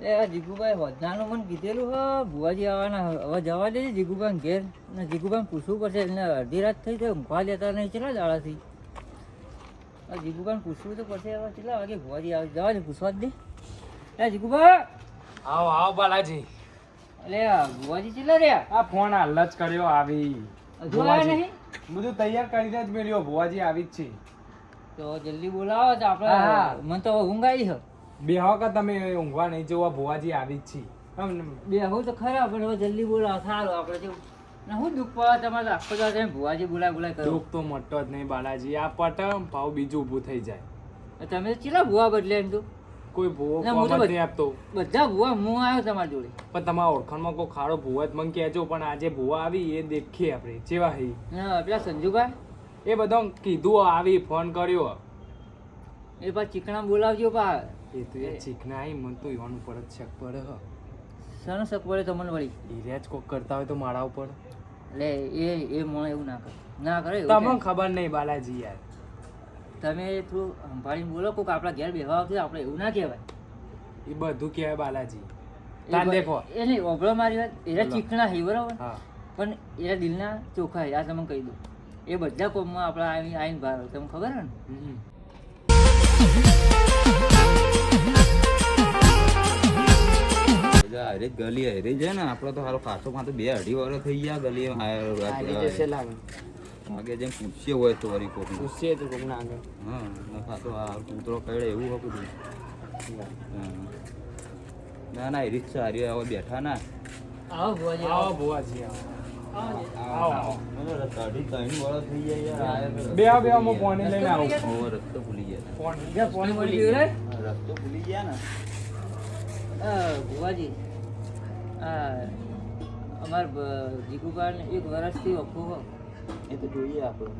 એ આ જીગુભાઈ હોદનાનું મને કીધેલું હ ભુવાજી આવવાના હવે જવા દેજે જીગુભાઈ ઘેર ને જીગુભાઈ પૂછવું પડશે એટલે અડધી રાત થઈ જાય ઊંઘવા લેતા નહીં કેટલા દાડાથી આ જીગુભાઈ પૂછવું તો પડશે હવે કેટલા વાગે ભુવાજી આવે જવા દે પૂછવા જ દે એ જીગુભાઈ આવો આવો બાલાજી. એટલે આ ભુવાજી કેટલા રહ્યા આ ફોન હાલ જ કર્યો આવી. હજુ આવ્યા નહીં બધું તૈયાર કરીને જ મેલ્યો. ભુવાજી આવી જ છે. તો જલ્દી બોલાવો તો આપણે હા. મને તો હવે ઊંઘ આવી છે બેહો કે તમે ઊંઘવા નહીં જોવા. ભુવાજી આવી જ છે. બે હું તો ખરા પણ હવે જલ્દી બોલાવો સારું આપણે જેવું ને હું દુઃખ પડે તમારે આખો દાડો તમે ભુવાજી બોલાય કરો દુઃખ તો મોટો જ નહીં બાલાજી. આ પટમ ભાવ બીજું ઊભું થઈ જાય. તમે તો કેટલા ભુવા બદલે એમ તો કોઈ ભૂવો ના, હું તો કોમ જ નહીં આપતો. બધા ભુવા હું આવ્યો તમારી જોડે પણ તમારા ઓળખાણમાં કોઈ ખાડો ભૂવો જ મને કહેજો. પણ આજે ભૂવા આવી એ દેખીએ આપણે જેવા હઈ. હા પેલા સંજુભાઈ એ બધો કીધું આવી ફોન કર્યો. એ પાછા ચીકણા બોલાવજો પા એ તો એ ચીકના આવી મને તો એવાનું પર જ શક પડે હ. સણ શક પડે તો મને વળી એ રહ્યા જ કોક કરતા હોય તો મારા ઉપર. એટલે એ મને એવું ના કરે એવું તમને કેમ? ખબર નહીં બાલાજી યાર. તમે થોડું સંભાળીને બોલો કોક આપણા ઘેર બેહવા આવશે આપણે એવું ના કહેવાય એ બધું કહેવાય બાલાજી. એ તાન બ- દેખો. એ નહીં ઓભળો મારી વાત એના લો. ચીકણા હઈ બરાબર હા પણ એના દિલના ચોખ્ખા હઈ આ તમને કહી દઉં એ બધા કોમમાં આપણા આવીને બહાર આવે તમને ખબર હે ને હમ. હારે ગલી હારે છે ને આપડે તો હારો ખાસો માં તો 2-2.5 વર્ષ થઈ ગયા ગલી આવી જશે લાગે. આગે જેમ પૂછીએ હોય તો વળી કોક પૂછીએ તો કોક ના આગળ. હા ખાસો આ કૂતરો કઈડે એવું હતું બધું. ના ના એ રિક્ષા હારી હવે બેઠા ના આવો ભુવાજી આવો ભુવાજી આવો. આવો. 2.5-3 વર્ષ થઈ ગયા યાર બે બે હું પાણી લઈને આવું. ઓવર રસ્તો ભૂલી ગયા પાણી જ્યાં પાણી મળી ગયું રે રસ્તો ભૂલી ગયા ને ભુવાજી અમાર જીગુભાઈને 1 વર્ષથી ઓખો હો એ તો જોઈએ આપણે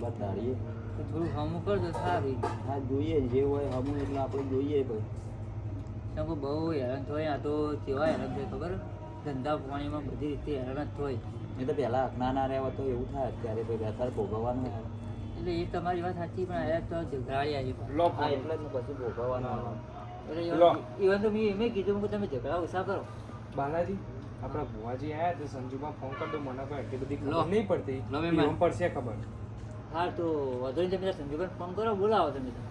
બાદ દાડીએ તો થોડું હમું કરજો સારું હા જોઈએ જે હોય હમું એટલે આપણે જોઈએ ભાઈ. તમે બહુ હેરાન થાય આ તો કેવા હેરાન થાય ખબર ધંધા પાણીમાં બધી રીતે હેરાન જ થાય એ તો પહેલા ના રહેવા તો એવું થાય અત્યારે ભાઈ અત્યારે ભોગવવાનું હોય. એટલે એ તમારી વાત સાચી પણ આ તો ઝઘડાળી આવી લો હા એટલે જ ને પછી ભોગવવાનું આવે. એટલે ઇવન તો મેં કીધું કે તમે ઝઘડા ઓછા કરો બાલાજી આપણા ભુવાજી આયા તો સંજુમાં ફોન કરી દો. મને કોઈ એટલી બધી લો. ખબર નહીં પડતી. લો મહેમાન. એમ પડશે ખબર. હા તો વધુ નહીં તમે સંજુભાઈ ફોન કરો બોલાવો તમે તો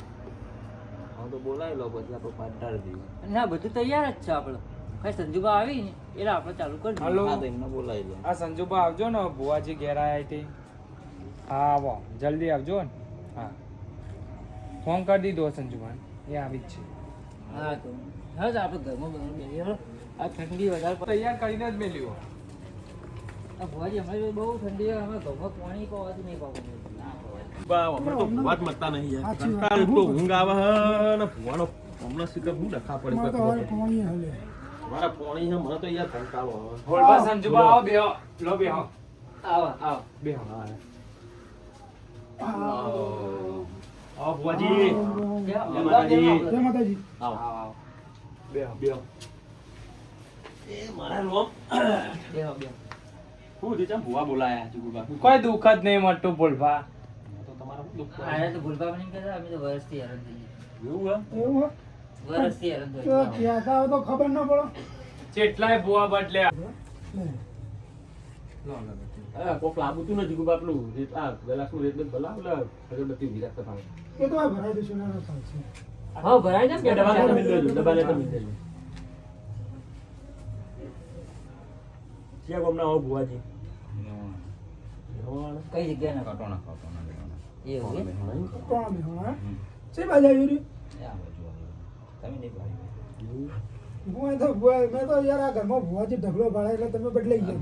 હું તો બોલાવી લો પછી આપણે પાટાડી દઈએ. ના બધું તૈયાર જ છે આપણે ખાલી સંજુભા આવી ને એટલે આપણે ચાલુ કરી દઈએ. હાલો. હા તો એમને બોલાવી લો. આ સંજુબા આવજો ને ભુવાજી ઘેર આયા હતી. હા આવો જલ્દી આવજો ને. હા ફોન કરી દીધો સંજુબા એ આવી જ છે. હા તો હા તો આપણે ઘરમાં બધું બેસી હાલો. આ ઠંડી વધારે પડે. તૈયાર કરીને જ મેલ્યો. આ ભુવાજી અમારી બહુ ઠંડી હોય અમે ઘરમાં પાણી પાવાથી નહીં પાવું અમે તો ભૂવા જ મરતા નહીં યાર. કંટાળો એટલો ઊંઘ આવે હે ને ભૂવાનો હમણાં શીખર હું ડખા પડે કોઈ ખબર નહીં. મારા પોણી છે મને તો યાર કંટાળો આવે. હોલબા સંજુબા આવો બેહો. લો બેહો. આવો આવો બેહો. આવો ભુવાજી. જય માતાજી. આવો આવો. બેહો. બેહો. એ મારા રોમ બેહો બેહો હું દીચા ભૂવા બોલાયા ચુકુબા. કોઈ દુઃખ જ નહીં મળતું ભોલભા. તો તમારા શું દુઃખ પડે? આયા તો ભૂલભા બની કહેતા અમે તો વર્ષથી હેરાન થઈએ એવું હે? વર્ષથી હેરાન થઈએ કેટલાય ભુવા બદલ્યા. હા, કોક લાંબુ તું નથી ચુકુબા પેલું આ ગલાસનું રેત બેત ભલાવ લે અગરબત્તી ઊભી રાખતા પાડે. હા ભરાય ને કે ડબ્બા લેતા મિલ દેજો, ડબ્બા લેતા મિલ દેજો. ક્યાં ગામના હો ભુવાજી? રહેવાના? કઈ જગ્યા ના કટોણા એવું એમ? એ આ બાજુ આવ્યું. તમે નહીં પાડી.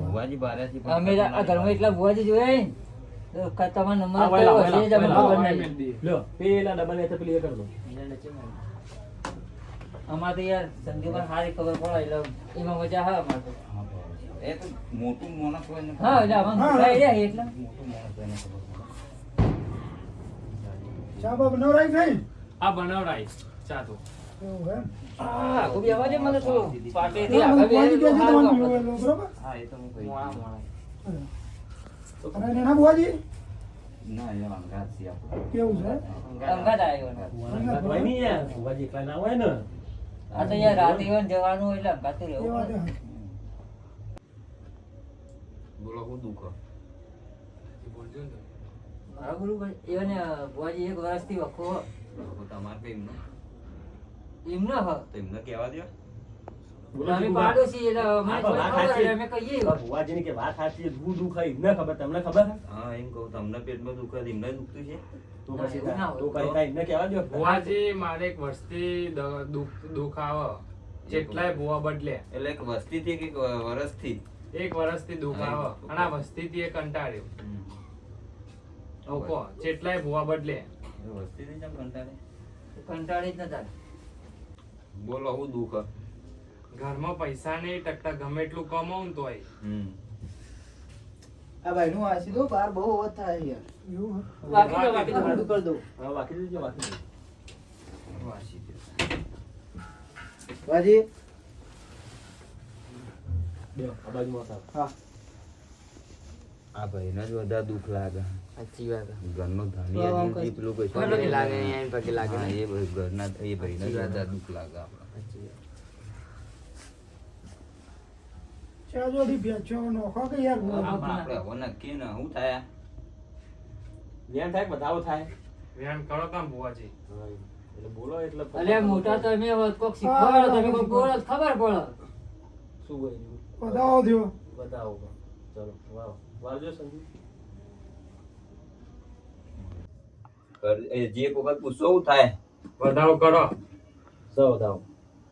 ભુવાજી બાર્યાથી પણ અમે આ ઘરમાં એટલા ભુવાજી જોયા ને તો તમારો નંબર આ વાલા, કયો હશે જ અમે વાલા, ખબર વાલા, નહીં. લ્યો, પેલા ડબ્બા લેતા પેલી એ કરી દો. અમારે તો યાર સંજુભાઈ સારી ખબર પડે એટલે એમાં મજા આવે અમારે તો હા, બરાબર. એ તો મોટું માણસ હોય ને હા એટલે આમાં મોટા રહ્યા એટલે મોટું માણસ હોય ને ખબર પડે. આ બનાવરાય ચા તો. હા ખૂબ અવાજ મને તો પાટેથી આગળ બે હા એ તો હું કહી મોણા દઉં. મોણા ના એ અંગાત છે આપણે. અંગાત આવ્યો ને. ભુવાના ઘર હોય નહીં યાર, ભુવાજી એકલા ના હોય ને. આ તો યાર રાતે ઈવન જવાનું એટલે અંગાતું એ રહેવું વાત પડે. છે. બોલો શું દુઃખ મારા બોલું પણ ઈવન ભુવાજી 1 વર્ષથી વખો હો. તમારે કઈ એમને એમને હ તો એમને કહેવા દો. બોલો અમે જીગુબા. પાડોશી એટલે અમને હા, થોડી વાત ખબર સાચી. એટલે અમે કહીએ આ ભુવાજીની કે વાત સાચી છે. દુઃખ હોય એમને ખબર, તમને ખબર? હા એમ કહું તમને પેટમાં દુઃખ હોય તો એમને દુખતું છે. તો ના, પછી એવું ના હોય. તો કઈ થાય એમને કહેવા દ્યો. ભુવાજી મારે એક વર્ષથી દુઃખ આવે જેટલાય ભુવા બદલે એટલે એક વસ્તીથી કે વર્ષથી 1 વર્ષથી દુઃખ આવે અને આ વસ્તીથી એ કંટાળ્યો ઓકો જેટલાય ભુવા બદલે વસ્તીથી જેમ કંટાળે. કંટાળી જ નતા. બોલો શું દુઃખ ઘરમાં પૈસા નહીં ટકતા ગમે એટલું કમાવું તોય આ ભાઈનું વાંચી દો, બાર બહુ અવાજ થાય યાર. એવું હે. બાકી તો બાકી તો ભાડું કરી દઉં. હા, વાંકી દેજો, વાંકી દેજો. વાસી ગયો. વાજી, બેહો, આ બાજુમાં સાહેબ. હા. આ ભાઈને જ વધારે દુઃખ લાગે. સાચી વાત. ઘરમાં ઘણી તો આમ એની પેલું કોઈ પગે લાગે, અહીંયા પગે લાગે. હા, એ ભાઈ ઘરના એ ભાઈને જ વધારે દુઃખ લાગે આપણે. ચા જોડી ભેંચો નોખો કે યાર પણ આપણે હવે નક્કી ને શું થાય ધ્યાન થાય કે વધાવો થાય? વ્યાયામ કરો કામ ભુવાજી હા, એટલે બોલો એટલે અલ્યા મોટા તમે હોત કોક શીખવાડો તમે કોક બોલો તો ખબર પડે. શું હોય એનું? બતાવો દ્યો. બતાવો. ચલો, વાવ. વાળજો સંજુ. એ જે વખત પૂછો શું થાય વધાવો કરો સૌ બતાવો.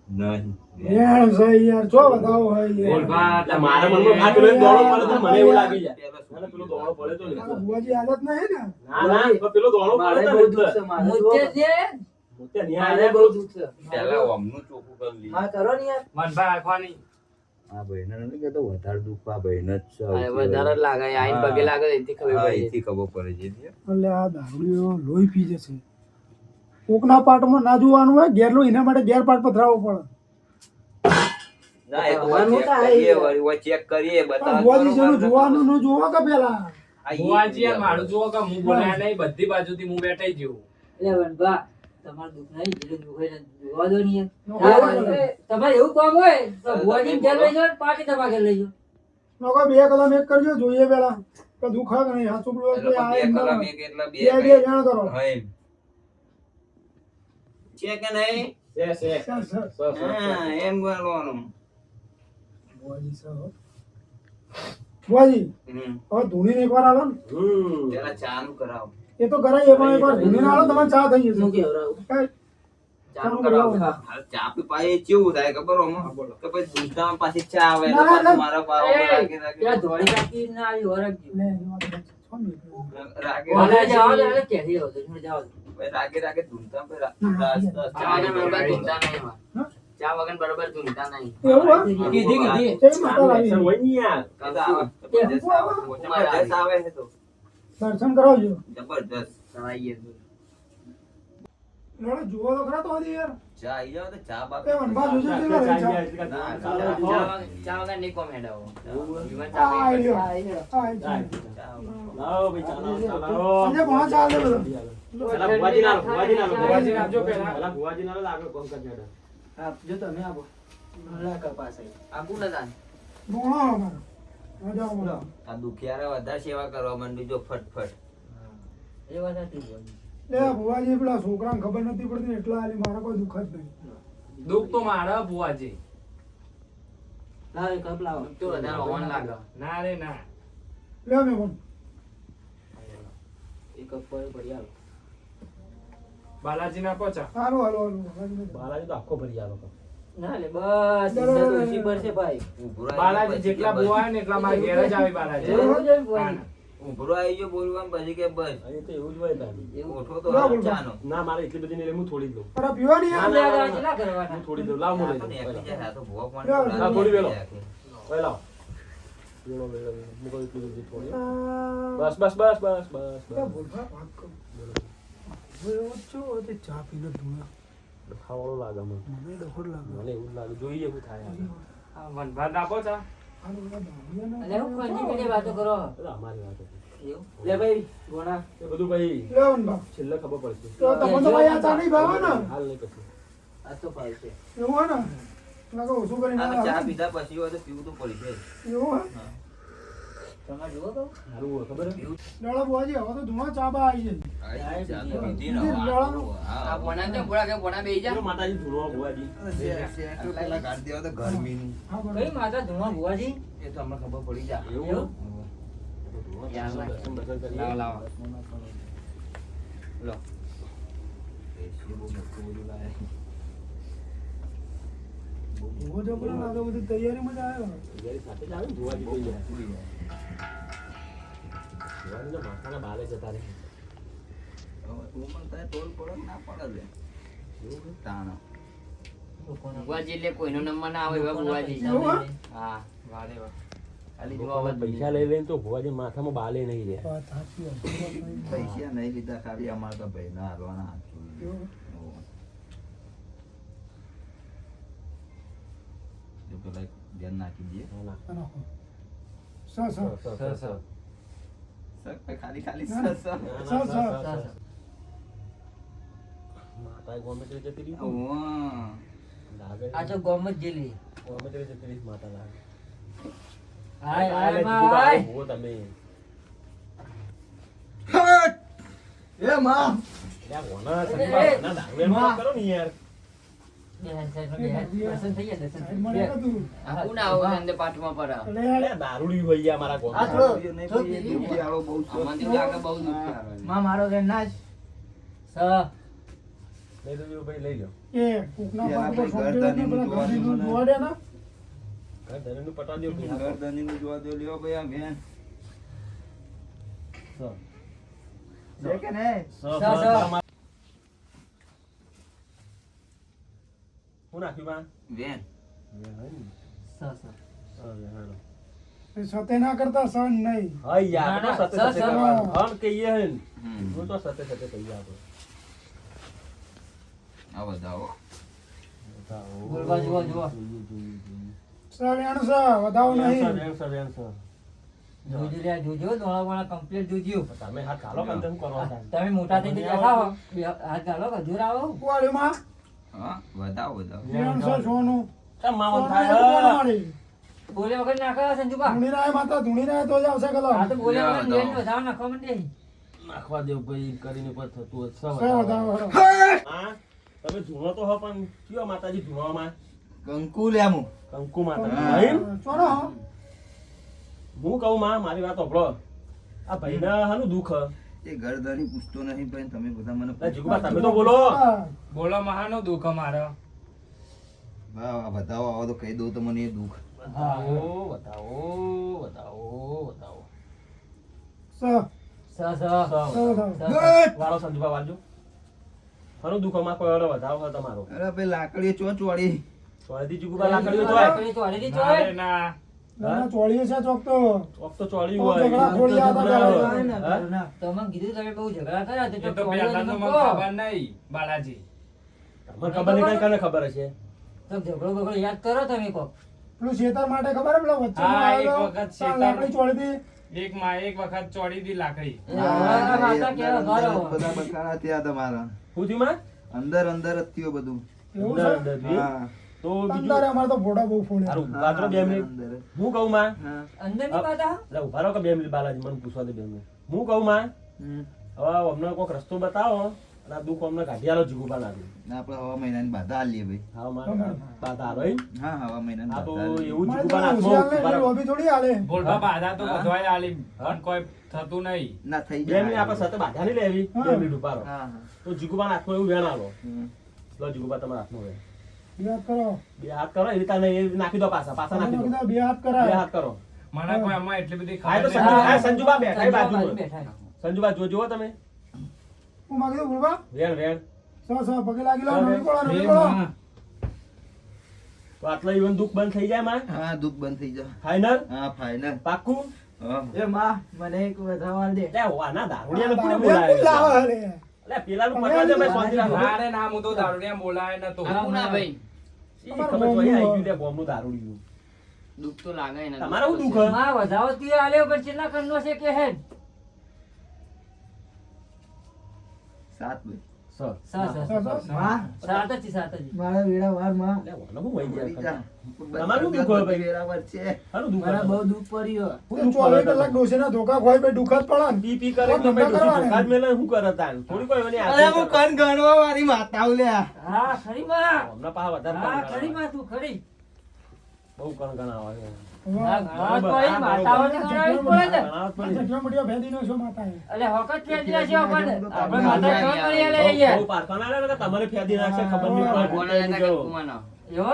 નહીં વેણ છે યાર, જો બતાવો હોય યાર. બોલબા એટલે મારા મનમાં આ પેલો એક દોડો પડે તો મને એવું લાગી જાય. પેલો ના, ના, પેલો દોડો પડે તો ને. આ તો ભુવાજી હાલત નહીં ને. ના, ના, પણ પેલો દોડો મારે પડે બહુ તો દુઃખ છે, ને. મારે મુદ્દે બહુ- છે. મોતે ન્યાય મારે આલે બહુ બહુ. દુઃખ છે. પેલા ઓમનું ચોખ્ખું કરી લઈએ હા, કરો ને યાર. મનભા રાખવાની આ ભાઈને નથી કહેતો વધારે દુઃખ આ ભાઈને જ છે આ વધારે જ લાગે, આઈને પગે લાગે એથી ખબર હા, પડી. એથી ખબર પડે છે એટલે આ દારૂડિયો લોહી પી જશે. કોકના પાટમાં ના જોવાનું હોય, ઘેર લો એના માટે ઘેર પાટ પથરાવવો પડે. ના એ તો ભગવાન check મોટા કરીએ, હે. વળી ચેક કરીએ પણ બતાવો ભુવાજી જેનું જોવાનું ન જોવો કે પેલા. ભુવાજી આ મારું જુઓ કે હું બોલ્યા નહીં બધી બાજુથી હું બેઠા જેવું એટલે વનભા તમારું દુઃખ નહીં જેટલું દુઃખ હોય ને જોવા દો ને યાર. નોખો હા, પડે. તમારે એવું કામ હોય તો ભુવાજીને ઘેર લઈ જાઓ ને પાર્ટી તમારે ઘેર લઈ જાઓ. નોખો 2 કલમ એક કરજો, જોઈએ પેલા કે દુઃખ હે કે નહીં. હાચું બોલો એટલે કે આ બે એમ કલમ ના. એક એટલે બે બે કઈ. જાણ કરો. હા, એમ. છે કે નહીં છે, છે. Sir, sir. સર, સર, હા, સર. એમ બોલવાનું ભુવાજી સર. ભુવાજી, હમ. હવે ધૂણીને એકવાર આલો ને. પેલા ચાલુ કરાવો એ તો કરાવીએ પણ એકવાર ધૂણીને આલો તમારે ચા થઈ હું જશે. કેવડાવું? કાંઈ ચાલુ ચાલુ કરાવો. કરાવો. હાલ ચા પી પાછી કેવું થાય ખબર આમાં? કે પછી દૂધમાં પાછી ચા આવે ના, એટલે ના, પાછું મારા પાવ એ, રાગે રાગે ત્યાં ધોળી કાકી ના આવી વરગજો. લે, એ વાત સાચી. છો ને? રાગે ઓલા રાગે જાઓ તો એટલે ક્યાંથી આવો છો? તમે જાઓ છો. પછી રાગે રાગે ધૂમધામ પછી ના, ચા વગર બરોબર ચા ધૂમતા નહીં એમાં. હા? ચા વગર બરોબર ધૂમતા નહીં. એવું હા? કીધી કીધી. કેવી માતા લાવી? એક્શન હોય ને યાર. જબરજસ્ત આવે છે તો દર્શન કરાવજો. જબરજસ્ત સવાઈએ તો. લડો, જુઓ તો ખરા તો હજી યાર. ચા આવી જાવ તો ચા બાપ એ વનભા જોજો ચા, કેટલા ચા, ચા. ચા, ચા, ના, ચા, ચા, ચા, ચા વગર નહીં કોમ હેડાવો. જીવન આ ચા આઈ પીએ. રહ્યો. આ આઈ ચા. છે. લાવો ભાઈ, ચા લાવો, ચા લાવો. આજે ભણા ચા લે બધો. પેલા ભુવાજી ના લો, ભુવાજી ના લો. ભુવાજી આપજો પેલા. પેલા ભુવાજી ના લો, આગળ કોમ કરી દેજો. આપજો તમે આપો. ભલા કપાસ આઈ. આપું ને તાન. ભણો અમારો. મજા આવે. આ દુખિયારે વધારે સેવા કરવા માંડી જો ફટફટ એ વાત સાચી ભુવાજી. લે ભુવાજી પેલા છોકરાને ખબર નથી પડતી ને એટલા હાલી મારા કોઈ દુઃખ જ નહીં. દુઃખ તો મારા ભુવાજી લાવ એક કપ લાવો. તો વધારે હોવાનું લાગે. ના રે ના લે મેં પણ. એક કપ પર પડી આવો. બાલાજી ના પહોંચા હાલો હાલો હાલો. ભુવાજીને કહો. બાલાજી તો આખો ભરી આલો. ના લે બસ ચિંતા તો ઓછી પડશે ભાઈ. ઉભરો આવી બાલાજી પછી જેટલા કે બુઆ હોય ને એટલા મારા ઘેર જ આવી બાલાજી એવું જ હોય ભુવાજી. ઉભરો આવી ગયો બોલવા પછી કે બસ અહીં તો એવું જ હોય તારી. એવું ઉઠો તો બરાબર. ચાનો ના, મારે એટલી બધી નહીં લે, હું થોડી જ લઉં. અરે પીવાની ના, યાર. ના, આપણે ના, આ કેટલા કરવાના? હું થોડી જ લઉં. લાવ, હું લઈ આ તો લઉં. નેકળી જાય, આ તો ભૂવા પણ લ્યો, નેકળી હા, થોડી વેલો. જાય. ઓય લાવ. વેલો, વેલો, વેલો. મૂકો એટલી બધી થોડી. આ, બસ, બસ, બસ, બસ, બસ, લે બસ. ભૂલભા વાત કરું. હવે એવો જ છો, તે ચા પીને ધૂણા. ખાવાનું લાગે મને. મને ડખોડ લાગે. મને એવું જ લાગે. જોઈએ શું થાય આ. આ વનભાત ના પહોંચા હાલો, બધા દારૂડિયાને- અલે હું કંજી પેલી વાતો કરો. બધા અમારી વાત હતી. એવું? લે ભાઈ ગોણા. એ બધું ભાઈ લે વનભા. છેલ્લે ખબર પડશે. તો તમને તો ભાઈ આ ચા નહીં ભાવે ને? હાલ નહીં પછી. આ તો ફાવશે. એવું હોય ને લાગે ઓછું કરીને આ તો ચા આવે. પીધા પછી હોય તો પીવું તો પડી જાય. એવું હોય તમે જુઓ તો સારું હોય, ખબર હે? દાડા બુઆજી હવે તો ધુઆ ચાબા આવી છે. આ ચા તો પીધી ને પીધી હવે લાવો. આ ચલો માતાજી ધૂળવા ભુવાજી. પેલા કાઢી દેવા તો ગરમીનું. હા કઈ બરાબર. માતા ધુમા ભુવાજી એ તો અમને ખબર પડી જાય. એવું? દર્શન બર્શન કરીએ. લો. એસી બહુ મોટું બધું લાવે. ધુઓ જો પેલા લાગે બધી તૈયારીમાં જ આવ્યો. તૈયારી સાથે જ આવે ને ભુવાજી કોઈ જાય. ભુવાજીના માથાના બાલે જતા રહે. હવે તું પણ તારે તોલ પડે કે ના પડે લે. તાણ. ભુવાજી એટલે કોઈનો નંબર ના આવે એવા ભુવાજી. એવું હોય? હા વારે વાર. ખાલી લોકો જોવા હવે પૈસા લઈ લઈને તો ભુવાજી માથામાં બાલે નહીં રહે. વાત સાચી વાત. પૈસા નહીં લીધા ખાલી અમારે તો ભાઈ ના હાલવાના હાથ એવું? જો પેલા ધ્યાન નાખી દઈએ. આ નાખો. સ સ. સર ખાલી ખાલી ના, ના. Sir sir. માતા ગમે તે જતી રહી. ઓવા. લાગે આ તો ગોમ જ જેલી ગમે તે જતી રહી માતા લાગે. હાય આ હાય લે, માં જીગુબા, હાય ભૂવો તમે. એ માં. લે, આ વોના સંગીબા, વોના દારૂડિયાનું કામ કરો ને યાર. બેન સાહેબ બેન દર્શન થઈ ગયા દર્શન થઈ મને ગયા. કીધું. આખું ના આવું અંદર પાઠમાં પર આવે. એટલે લે, દારૂડિયું હોય યાર મારા આ ગામમાં. થોડો નહીં થોડો ભાઈ, એ દુખિયાળો બહુ છે. આમાંથી લાગે બહુ દુઃખ આવે. માં મારો બેન નાચ સ લઈ લો ભાઈ, લઈ લો. એ કોકના પેલા પાક પર ભાઈ સોંપી ગરદનીનું પેલા જોવા ગરદનીનું દો જોવા દે ને. ઘર ધણીનું પટા દ્યો કે. ગરદનીનું જોવા દો લ્યો ભાઈ આ બેન. છે કે નહીં? હું નાખ્યું બા? બેન. સ એ સતે ના કરતા સહન નહીં. હા યાર, ના, તો ના, સતે સતે સર, કરવાનું. હન કહીએ હન. હમ. હું તો સતે સતે કહી આપો. આ બતાવો. બોલવા જુઓ જુઓ સવેણ છે વધાવો નહીં. જોજો લે જોજો દોણા વાળા કમ્પ્લીટ જોજો તમે હાથ ઘાલો કાં તો શું કરવા હતા? તમે મોટા થઈ બેઠા હો બે હાથ ગાલો હજુર આવો કુવાડીમાં હા બતાવો બતાવો. સવેણ છે સોનું. કેમ માવન સોનું થાય? એક કોણ વાળી? બોલે વગર નાખા સંજુબા ધૂણીરાય માતા ધૂણીરાય તો જ આવશે કલર. આ તો બોલે વગર લે, બેન વધાવ નાખવા માંડે નાખવા દેવ ભાઈ કરીને પર થતું હોત સૌ સો વધાવો હેડો. હા તમે ધૂણો તો હો પણ કયો માતાજી ધૂણવામાં કંકુ લેમું. કંકુ માતા હા. નહીં? ચોનો હો. હું કહું માં મારી વાત સાંભળો આ ભાઈને હાનું દુઃખ એ ગરદની પૂછતો નહીં પણ તમે બધા મને લે જીગુબા તમે તો બોલો હા. બોલો મહાનો દુઃખ મારો. હા, બતાવો આવો તો કહી દઉં તો મને એ દુઃખ. બતાવો બતાવો બતાવો બતાવો સ સ સ વધાવો. વાળો સંજુબા વાળજો હાનું દુઃખ માં કોઈ ઓર્ડર વધાવો હોય તમારો અરે ભાઈ લાકડી ચોચ વાળી. ચોળીથી જીગુબા લાકડીઓ ચોય તો આલેલી ના ચોય રે ના. નાના ચોળીએ છે ચોક તો. ચોક તો ચોળી બહુ હોય ઝઘડા ખોડિયા હતા હા? તો મને કીધું તમે બહુ ઝઘડા કર્યા તો એ તો ચોળીઓ પહેલાનું તમે મને કહો. ખબર નહીં બાલાજી. તમને ખબર નહીં કઈ કને ખબર હશે તો ઝઘડો બગડો યાદ કરો તમે કહો પેલું શેતર માટે ખબર હે પેલો વચ્ચે હા, એક આવેલો વખત તાર શેતર. લાકડી ચોળીથી. એક વખત ચોડી દી લાકડી. એ હવાના માતા એ કેવા અંદર ઘરો. બધા બકાળા થયા તમારા. શું થયું માં અંદર અંદર જ થયું બધું. એવું અંદર છે? અંદર બી? હા. તો અંદર બીજું અમારે તો ફોટા બહુ ફોડ્યા. સારું પાત્રો 2 મિનિટ અંદર જ. હું કહું માં હા. અંદરની માતા એટલે ઉભા રહો કે 2 મિનિટ બાલાજી મને પૂછવા દે 2 મિનિટ હું કહું માં હમ. હવે અમને કોઈક રસ્તો બતાવો અને આ દુઃખ અમને કાઢી આલો જીગુબા લાગે ના, આપણે હવા મહિનાની બાધા આલીએ ભાઈ. હા માં બાધા આલો એમ? હા, હવા મહિનાની આ તો બાધા આલીએ. એવું મારે જીગુબા તો હાથમાં હોશિયાર ઉભા ને રહો. લોબી થોડી હાલે. બોલવા બાધા તો હા. બધવાય આલી પણ કોઈ થતું નહીં. ના થઈ 2 મિનિટ આપણે સાથે બાધા નહીં લેવી હા. 2 મિનિટ ઉભા રહો હા, હા. તો જીગુબા હાથમાં એવું વેણ આલો હમ. લો જીગુબા તમારા હાથમાં વેણ બે હાથ કરો. 2 હાથ કરો એ રીતે નહીં, એ નાખી દો પાછા પાછા નાખી દો બે હાથ 2 કરાય. હાથ કરો મને કોઈ આમાં એટલી બધી હા, એ તો ખબર નહીં. સંજુબા બેઠા એ બાજુમાં. બેઠા સંજુબા જોવો તમે હું માગી દઉં ગુરુબા. વેણ વેણ સ પગે લાગી લો. હા, નવી કોળા, નવી બે કોળા. માં. તો આટલા ઈવન દુઃખ બંધ થઈ જાય માં હા, દુઃખ બંધ થઈ જાય. ફાઈનલ હા, ફાઇનલ. પાક્કું હા. એ માં મને એક વધારવા દે. લે વાના દારૂડિયાને કોને બે લાવે બોલાવે લે. લે પેલાનું પકડા દે ભાઈ શાંતિ રાખો ના રે ના, હું તો દારૂડિયા બોલાય નતો. આવું ના ભાઈ. ઈ ખબર તો અહીં આવી ગયું લે બોમ્બનું દારૂડિયું દુઃખ તો લાગે ને. તમારે શું દુઃખ? માં વધાવો તીર આલ્યો પણ ચેટલા કન્નો છે કે હેડ 7 ભાઈ. સર સાત જ છે, સાત જ. મારા વેડા વારમાં લે વાલો હું વઈ ગયા બીજા. તમારું દુઃખ હોય ભાઈ? વેરાવળ છે. હારું દુઃખ મારા હોય? બહુ દુઃખ પડ્યું. તો 24 કલાક ડોશીના ધોકા ખવાય ભાઈ દુઃખ જ પડે ને. પી પી કરે કોણ ધંધા કરવાના? કાજ મેલે શું કરે તાન થોડી કોઈ એની અરે હું કણ ગણવા વાળી માતાઓ લ્યા. હા ખરી માં, હમણાં પાછા વધારે હા કણ ખરી ગણાવે. માં, તું ખરી. બહુ કણ ગણાવે છે. હા, ઘણા તો એ હા, માતાઓને ગણાવી જ પડે ને. ગણાવે જ પડે. જગ્યા મળ્યો ભેદીનો છો માતા એ. અલે હોકટ ફેંકી નાખ્યો આપણને. આપણે માતા ખબર પડી આલે અહીંયા. બહુ પારખા ના લે કે તમારે ફેદી નાખશે ખબર નહીં પડે. એવો?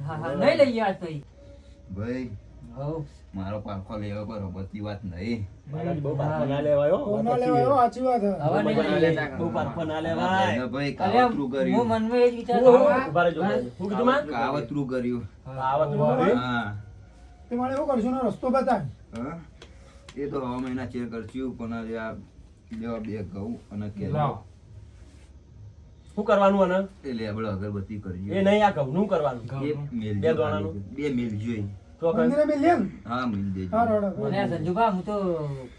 હા હા, નહીં લઈએ આજ તો ઈ. ભાઈ હઉ. મારો પાખો લેવો બરોબરથી વાત નહીં. મારાથી બહુ પારખા ના લેવાય હો. કોના લેવાય હો, સાચી વાત છે. હવે નહીં લઈએ. બહુ પારખા ના લેવાય. ભાઈ અલે, કાવતરું કર્યું. હું મનમાં એ જ વિચાર ઉભા રહેજો. શું કીધું માં? કાવતરું કર્યું. આવત ઉભા હા તે મારે એવું કરશું ને રસ્તો બતાય. હા? એ તો હવા મહિના ચેર કરશું પણ આજે આ લેવા બે ઘઉં અને કેરી. લાવો. શું કરવાનું આને? એ લેબડો અગરબત્તી કરજો. એ નહીં આ ઘઉંનું કરવાનું. એ મેલ બે દોણાનું? બે મેલ જોઈ. તો કઈ? મંદિરે મિલ લે ને. હા મેલ દેજો. હા રોડ મને આ સંજુભા, હું તો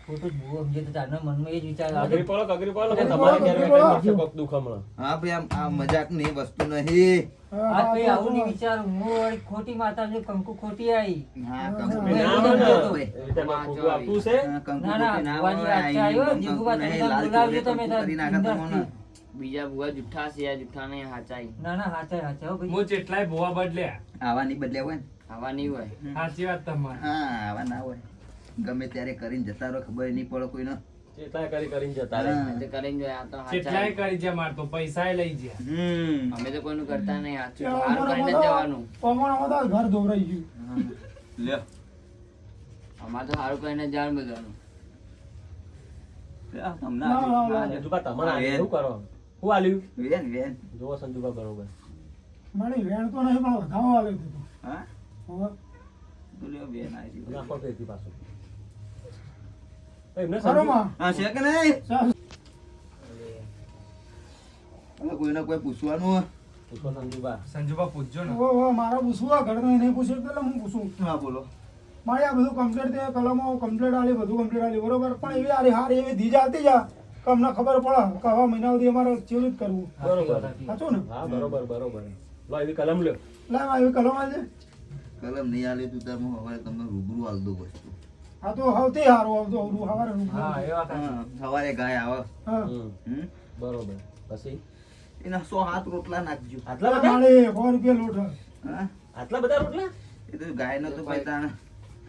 ખોટું જ બહુ સમજે તો તારના મનમાં એ જ વિચાર આવે. કગરી પડો કે તમારે ઘેર કગરી બેઠા પડો. મળશે કોક દુઃખ હમણાં. હા ભાઈ આ મજાક ની વસ્તુ નહીં. આ ભાઈ આવું નહીં વિચાર, હું વળી ખોટી માતા જો કંકુ ખોટી આવી. હા ના, કંકુ ના, ના ના, હોય ના. ભાઈ. એ રીતે એમાં ખોટું આવતું છે. હા, કંકુ ના, ના, ખોટી ના ભગવાનની હોય. વાત છે, આયો. કંકુ જીગુબા નહીં, તમે લાલ બોલાવજો ચોરે તમે કંકુ તાર કરી નાખે બિંદાસથી. તમને. બીજા ભૂવા જુઠ્ઠા છે આ જુઠ્ઠા નહીં હાચાઈ ના ના હાચા હાચા હો ભાઈ. હું જેટલાય ભૂવા બદલ્યા આવા નહીં બદલ્યા હોય ને. આવા નહીં હોય સાચી વાત તમારી. હા આવા ના હોય. ગમે ત્યારે કરીને જતા રહો ખબર નહીં પડે કોઈને. જેટલાય કરીને જતા રહે. હા. આજે કરીને જોઈએ આ તો જેટલાય હાચાઈ કરી છે માર તો પૈસા લઈ ગયા. હમ. અમે તો કોઈનું કરતા નહીં હાચું ત્યાં સારું કરીને જ જવાનું પવનમાં તો ઘર ધોવરાઈ ગયું. લ્યો. અમારે તો સારું કરીને જ જવાનું બધાનું આ તમને ના, ના, ના. આજે- સંજુબા તમારે આ વેન. શું કરો? શું આલ્યું? વેન. જુઓ સંજુબા બરોબર. મારી વેણ તો નહીં પણ વધાવો આવે તો. હા હવે તો લ્યો વેન આવી ગઈ. નાખો ફેરથી પાછું. એમને ખરો સંજુ- માં. હા છે કે નહીં? ચાલ. હવે કોઈને કોઈ પૂછવાનું પૂછો સંજુબા. સંજુબા પૂછજો ને. ઓ મારા પૂછવું આ ઘર નહીં પૂછ્યું એટલે હું પૂછું. હા બોલો. મારે આ બધું કમ્પ્લીટ થયા કલમો કમ્પ્લીટ આલી બધું કમ્પ્લીટ આલી બરોબર પણ એવી આરી હારી એવી ધીજ આવતી જા કે અમને ખબર પડે કે હવે મહિના સુધી અમારે ચેલું જ કરવું. બરોબર. સાચું ને? હા બરોબર. લો એવી કલમ લ્યો. લાવ આવી કલમ આલજે. કલમ નહીં આલે તું તાર હું હવે તમને રૂબરૂ આલ દઉં વસ્તુ. આ તો સૌથી સારું આવતું અવરું સવારે રૂબરૂ. હા એ વાત સાચી. હા સવારે ગાય આવે. હા. હમ? બરોબર. પછી એના 100 રોટલા નાખજો. આટલા બધા? મારે 100 રૂપિયા લોટ હે. હા આટલા બધા રોટલા? એ તો ગાયનો તો પૈસા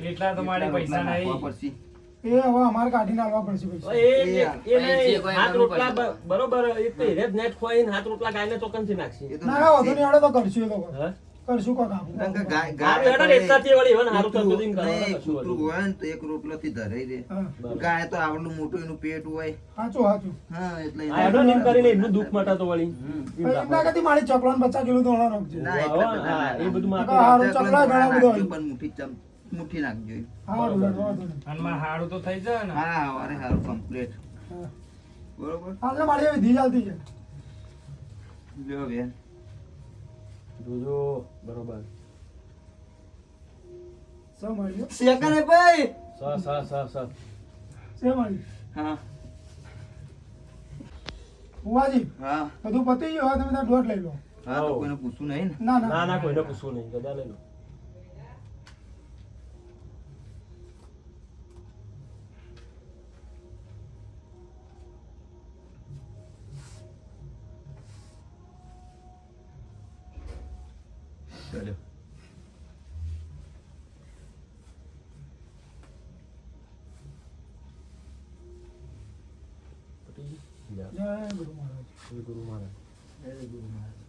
એટલા તો મારી પૈસા નહીં. પડશે. એ હવે અમારે કાઢીને આવવા પડશે પૈસા. એ નહીં. હાથ રોટલા બરોબર. એ તો હેરે જ નેટ ખોઈને હાથ રોટલા ગાયને ચોકનથી નાખશે. એ તો ના ના વધુ નહીં આવડે તો કરશું એ લોકો હા? કરશું કોક આપું. કારણ કે ગાય હારું હેડો ને એકસાથે વળી હવે ને હારું થતું હતું ને નહીં, કરવાનું કશું કૂતરું હતું. હોય ને તો એક રોટલોથી ધરાઈ દે. હા. ગાય તો આવડું મોટું એનું પેટ હોય. સાચું. હા એટલે આ હેડો ને એમ કરીને એટલું દુઃખ મટાતો વળી. હમ. એમ ના કહેતી મારી ચકલાને 50 કિલો દોણા નાખજો. ના એટલા બધા હા, ના એ બધું નાખજો. માપી હારું, ચકલા ચકલા ઘણા નાખજો, બધા હોય. પણ મુઠ્ઠી નાખજો. હારું લેડો, વાંધો નહીં. અને મારે હારું તો થઈ જાય ને. હા સવારે સારું કમ્પ્લીટ. હા. બરોબર. હાલને મારી એવી ધીજ આવતી છે. લ્યો બેન. જોજો બરોબર. સો મળ્યો. શેકાને ભાઈ. સ સે મળી. હા બુવાજી હા બધું પતી ગયું હવે તમે તાર દોઢ લઈ લો. હા તો કોઈને પૂછવું નહીં ને. ના ના ના ના કોઈને પૂછવું નહીં. ગદા લઈ લો. ચાલો. પટી ગયું? જય ગુરુ મહારાજ. જય ગુરુ મહારાજ. જય ગુરુ મહારાજ.